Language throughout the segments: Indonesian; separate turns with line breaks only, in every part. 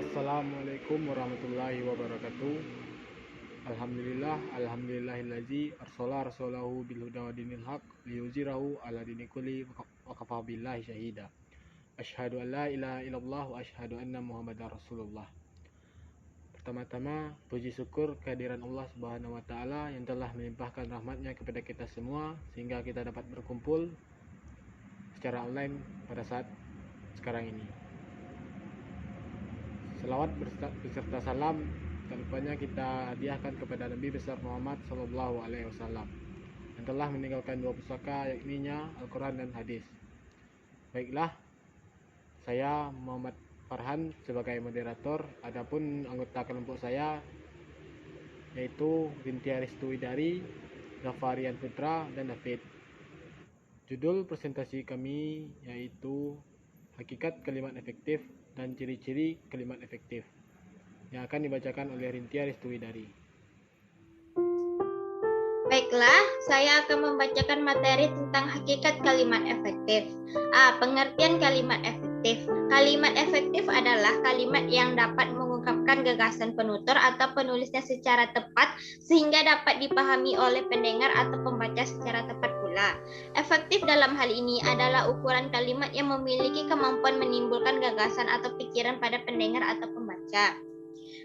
Assalamualaikum warahmatullahi wabarakatuh. Alhamdulillahillazi arsala rasulahu bil huda wa dinil haq liyuzhirahu ala dini kulli wa kafa billahi syahida. Asyhadu an la ilaha illallah wa asyhadu anna Muhammadar Rasulullah. Pertama-tama, puji syukur kehadiran Allah Subhanahu wa taala yang telah melimpahkan rahmatnya kepada kita semua sehingga kita dapat berkumpul secara online pada saat sekarang ini. Selawat beserta salam tak lupanya kita hadiahkan kepada Nabi besar Muhammad Sallallahu Alaihi Wasallam yang telah meninggalkan dua pusaka, yakni Al-Quran dan Hadis. Baiklah, saya Muhammad Farhan sebagai moderator. Adapun anggota kelompok saya yaitu Binti Aristuwidari, Zafarian Putra, dan David. Judul presentasi kami yaitu Hakikat Kalimat Efektif dan Ciri-ciri Kalimat Efektif yang akan dibacakan oleh Rinti Aristuwidari.
Baiklah, saya akan membacakan materi tentang hakikat kalimat efektif. A. Pengertian kalimat efektif. Kalimat efektif adalah kalimat yang dapat mengungkapkan gagasan penutur atau penulisnya secara tepat sehingga dapat dipahami oleh pendengar atau pembaca secara tepat pula. Efektif dalam hal ini adalah ukuran kalimat yang memiliki kemampuan menimbulkan gagasan atau pikiran pada pendengar atau pembaca.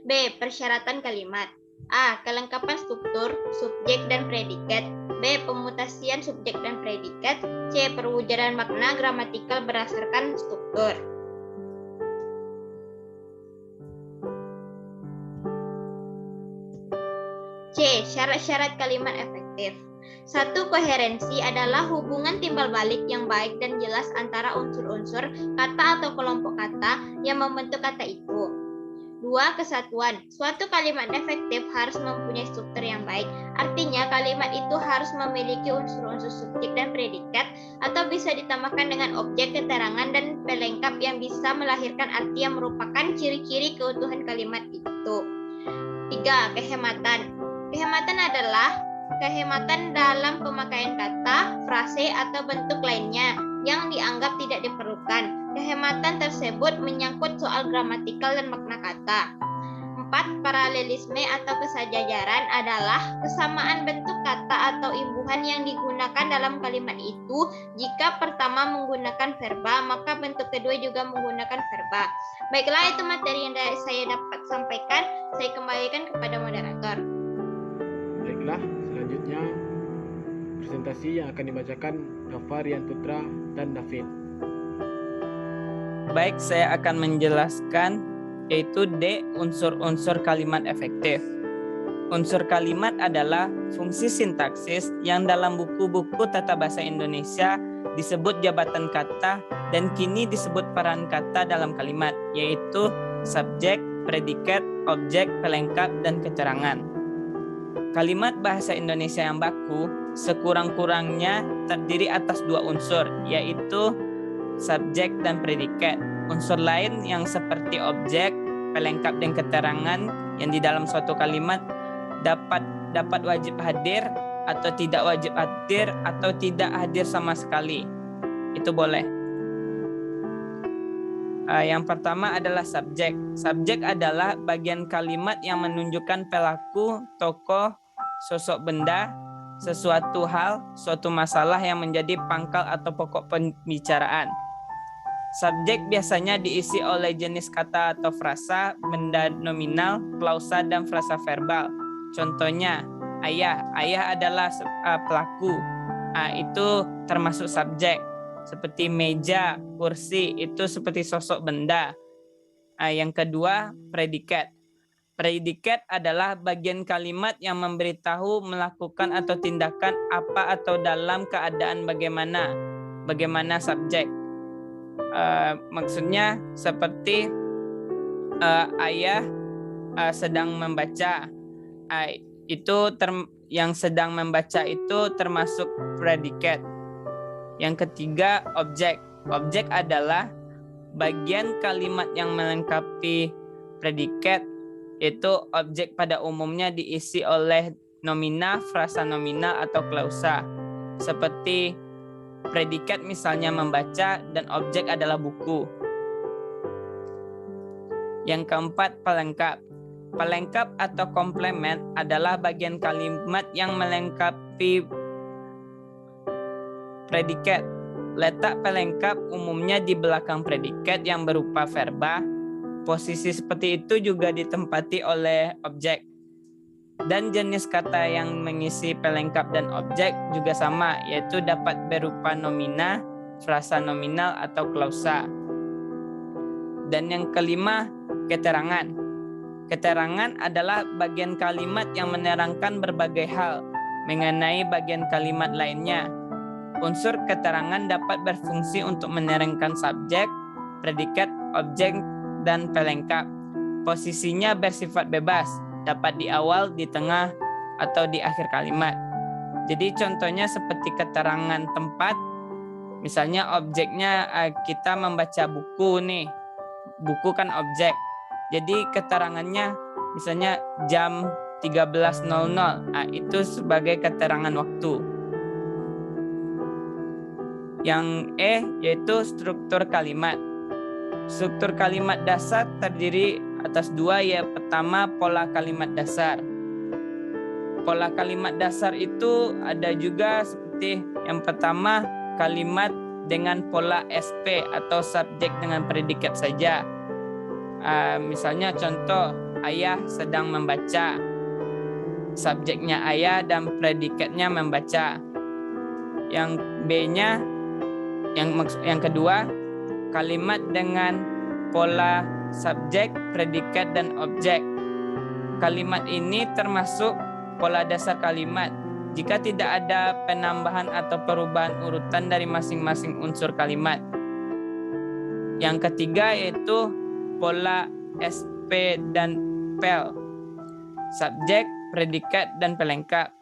B. Persyaratan kalimat. A. Kelengkapan struktur, subjek dan predikat. B. Pemutasian subjek dan predikat. C. Perwujudan makna gramatikal berdasarkan struktur. C. Syarat-syarat kalimat efektif. 1. Koherensi adalah hubungan timbal balik yang baik dan jelas antara unsur-unsur kata atau kelompok kata yang membentuk kata itu. 2. Kesatuan. Suatu kalimat efektif harus mempunyai struktur yang baik. Artinya kalimat itu harus memiliki unsur-unsur subjek dan predikat atau bisa ditambahkan dengan objek, keterangan, dan pelengkap yang bisa melahirkan arti yang merupakan ciri-ciri keutuhan kalimat itu. 3. Kehematan. Kehematan adalah kehematan dalam pemakaian kata, frase, atau bentuk lainnya yang dianggap tidak diperlukan. Kehematan tersebut menyangkut soal gramatikal dan makna kata. 4. Paralelisme atau kesejajaran adalah kesamaan bentuk kata atau imbuhan yang digunakan dalam kalimat itu. Jika pertama menggunakan verba, maka bentuk kedua juga menggunakan verba. Baiklah, itu materi yang saya dapat sampaikan. Saya kembalikan kepada moderator.
Baiklah, selanjutnya presentasi yang akan dibacakan Zafarian Putra dan David.
Baik, saya akan menjelaskan yaitu D. Unsur-unsur kalimat efektif. Unsur kalimat adalah fungsi sintaksis yang dalam buku-buku tata bahasa Indonesia disebut jabatan kata dan kini disebut peran kata dalam kalimat, yaitu subjek, predikat, objek, pelengkap, dan keterangan. Kalimat bahasa Indonesia yang baku sekurang-kurangnya terdiri atas dua unsur, yaitu subjek dan predikat. Unsur lain yang seperti objek, pelengkap, dan keterangan yang di dalam suatu kalimat dapat wajib hadir atau tidak wajib hadir atau tidak hadir sama sekali. Itu boleh. Yang pertama adalah subjek. Subjek adalah bagian kalimat yang menunjukkan pelaku, tokoh, sosok benda, sesuatu hal, suatu masalah yang menjadi pangkal atau pokok pembicaraan. Subjek biasanya diisi oleh jenis kata atau frasa, benda nominal, klausa, dan frasa verbal. Contohnya, ayah. Ayah adalah pelaku. Itu termasuk subjek. Seperti meja, kursi, itu seperti sosok benda. Yang kedua, predikat. Predikat adalah bagian kalimat yang memberitahu melakukan atau tindakan apa atau dalam keadaan bagaimana subjek. Maksudnya seperti ayah sedang membaca. Yang sedang membaca itu termasuk predikat. Yang ketiga, objek. Objek adalah bagian kalimat yang melengkapi predikat. Itu objek pada umumnya diisi oleh nomina, frasa nominal, atau klausa. Seperti predikat misalnya membaca dan objek adalah buku. Yang keempat, pelengkap. Pelengkap atau komplement adalah bagian kalimat yang melengkapi predikat. Letak pelengkap umumnya di belakang predikat yang berupa verba. Posisi seperti itu juga ditempati oleh objek. Dan jenis kata yang mengisi pelengkap dan objek juga sama, yaitu dapat berupa nomina, frasa nominal, atau klausa. Dan yang kelima, keterangan. Keterangan adalah bagian kalimat yang menerangkan berbagai hal mengenai bagian kalimat lainnya. Unsur keterangan dapat berfungsi untuk menerangkan subjek, predikat, objek, dan pelengkap. Posisinya bersifat bebas, dapat di awal, di tengah, atau di akhir kalimat. Jadi contohnya seperti keterangan tempat, misalnya objeknya kita membaca buku nih. Buku kan objek. Jadi keterangannya misalnya jam 13.00. Itu sebagai keterangan waktu. Yang E yaitu struktur kalimat. Struktur kalimat dasar terdiri atas dua, ya. Pertama, pola kalimat dasar. Pola kalimat dasar itu ada juga seperti yang pertama, kalimat dengan pola SP atau subjek dengan predikat saja. Misalnya contoh, ayah sedang membaca. Subjeknya ayah dan predikatnya membaca. Yang B-nya, yang kedua, kalimat dengan pola subjek, predikat, dan objek. Kalimat ini termasuk pola dasar kalimat jika tidak ada penambahan atau perubahan urutan dari masing-masing unsur kalimat. Yang ketiga yaitu pola SP dan PEL, subjek, predikat, dan pelengkap.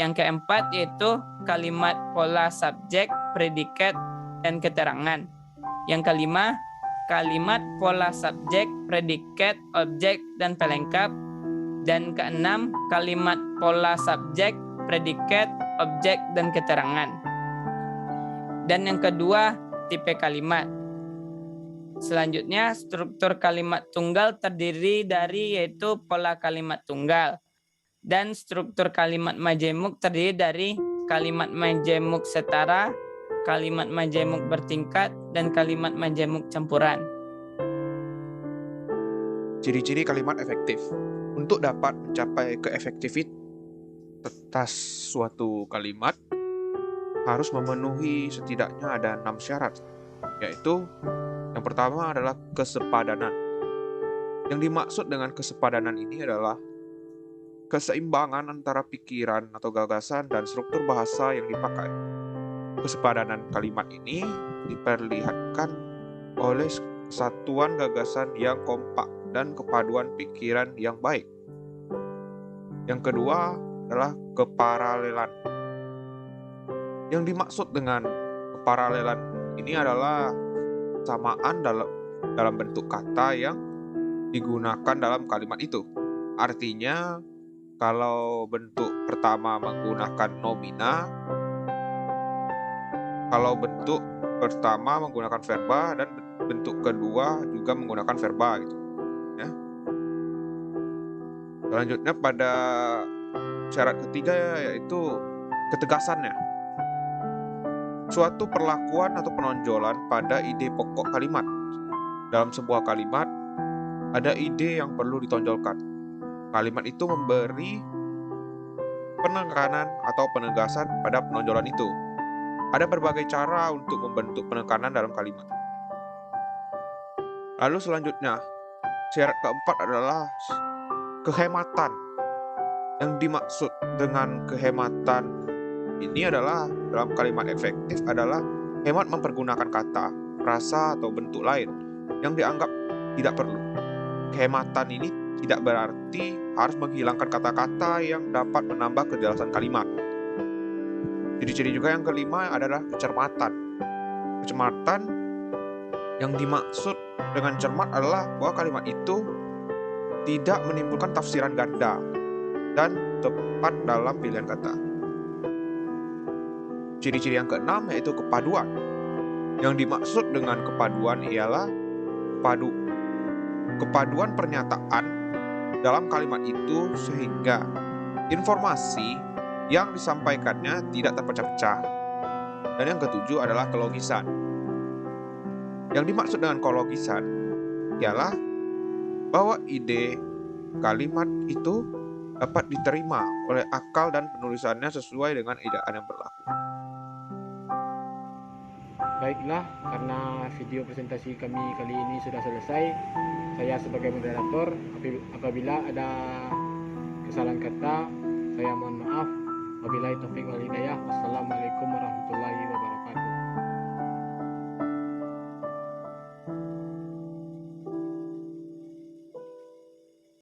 Yang keempat yaitu kalimat pola subjek, predikat, dan keterangan. Yang kelima, kalimat pola subjek, predikat, objek, dan pelengkap. Dan keenam, kalimat pola subjek, predikat, objek, dan keterangan. Dan yang kedua, tipe kalimat. Selanjutnya, struktur kalimat tunggal terdiri dari yaitu pola kalimat tunggal. Dan struktur kalimat majemuk terdiri dari kalimat majemuk setara, kalimat majemuk bertingkat, dan kalimat majemuk campuran.
Ciri-ciri kalimat efektif. Untuk dapat mencapai keefektivitas suatu kalimat, harus memenuhi setidaknya ada 6 syarat, yaitu yang pertama adalah kesepadanan. Yang dimaksud dengan kesepadanan ini adalah keseimbangan antara pikiran atau gagasan dan struktur bahasa yang dipakai. Kesepadanan kalimat ini diperlihatkan oleh kesatuan gagasan yang kompak dan kepaduan pikiran yang baik. Yang kedua adalah keparalelan. Yang dimaksud dengan keparalelan ini adalah kesamaan dalam bentuk kata yang digunakan dalam kalimat itu. Artinya, kalau bentuk pertama menggunakan nomina, kalau bentuk pertama menggunakan verba, dan bentuk kedua juga menggunakan verba gitu. Ya. Selanjutnya pada syarat ketiga yaitu ketegasannya. Suatu perlakuan atau penonjolan pada ide pokok kalimat. Dalam sebuah kalimat ada ide yang perlu ditonjolkan. Kalimat itu memberi penekanan atau penegasan pada penonjolan itu. Ada berbagai cara untuk membentuk penekanan dalam kalimat. Lalu selanjutnya, syarat keempat adalah kehematan. Yang dimaksud dengan kehematan ini adalah dalam kalimat efektif adalah hemat mempergunakan kata, frasa, atau bentuk lain yang dianggap tidak perlu. Kehematan ini tidak berarti harus menghilangkan kata-kata yang dapat menambah kejelasan kalimat. Ciri-ciri juga yang kelima adalah kecermatan. Kecermatan yang dimaksud dengan cermat adalah bahwa kalimat itu tidak menimbulkan tafsiran ganda dan tepat dalam pilihan kata. Ciri-ciri yang keenam yaitu kepaduan. Yang dimaksud dengan kepaduan ialah kepaduan pernyataan dalam kalimat itu sehingga informasi yang disampaikannya tidak terpecah-pecah. Dan yang ketujuh adalah kelogisan. Yang dimaksud dengan kelogisan ialah bahwa ide kalimat itu dapat diterima oleh akal dan penulisannya sesuai dengan idaan yang berlaku.
Baiklah, karena video presentasi kami kali ini sudah selesai, saya sebagai moderator, apabila ada kesalahan kata, saya mohon maaf. Wabillahi taufiq wal hidayah. Wassalamualaikum warahmatullahi wabarakatuh.